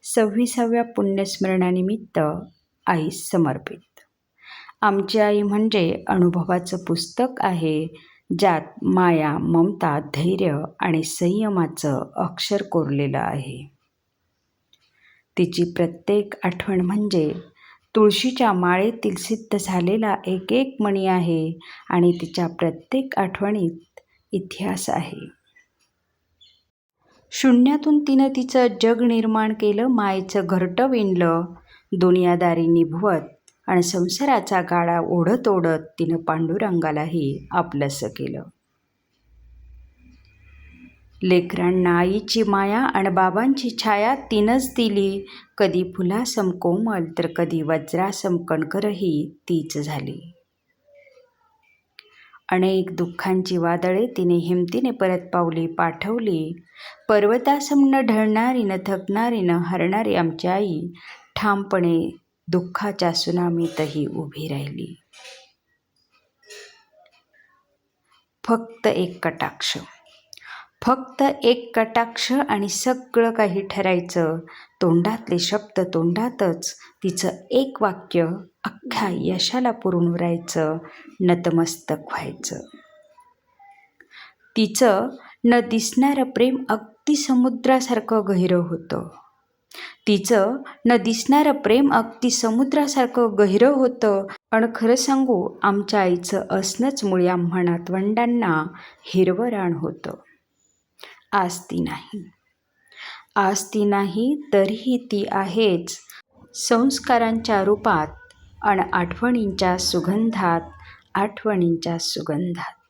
26व्या पुण्यस्मरणानिमित्त ice समर्पित. आमची आई म्हणजे अनुभवाचं पुस्तक आहे, ज्यात माया, ममता, धैर्य आणि संयमाचं अक्षर कोरलेलं आहे. तिची प्रत्येक आठवण म्हणजे तुळशीच्या माळेतील सिद्ध झालेला एक एक मणी आहे आणि तिच्या प्रत्येक आठवणीत इतिहास आहे. शून्यातून तिनं तिचं जग निर्माण केलं, मायेचं घरटं विणलं, दुनियादारी निभवत आणि संसाराचा गाडा ओढत ओढत तिनं पांडुरंगालाही आपलंसं केलं. लेकरांना आईची माया आणि बाबांची छाया तिनंच दिली. कधी फुलासम कोमल तर कधी वज्रासम कणखरही तीच झाली. अनेक दुःखांची वादळे तिने हिमतीने परत पावली पाठवली. पर्वतासम न ढळणारी, न थकणारी, न हरणारी आमची आई ठामपणे दुःखाच्या सुनामीतही उभी राहिली. फक्त एक कटाक्ष, फक्त एक कटाक्ष आणि सगळं काही ठरायचं. तोंडातले शब्द तोंडातच, तिचं एक वाक्य अख्ख्या यशाला पुरून उरायचं, नतमस्तक व्हायचं. तिचं न दिसणारं प्रेम अगदी समुद्रासारखं गहिरं होतं. तिचं न दिसणारं प्रेम अगदी समुद्रासारखं गहिरं होतं. आणि खरं सांगू, आमच्या आईचं असणंच मुळी आम्हा नातवंडांना हिरवं रान होतं. आज ती नाही, आज ती नाही, तरीही ती आहेच, संस्कारांच्या रूपात आणि आठवणींच्या सुगंधात, आठवणींच्या सुगंधात.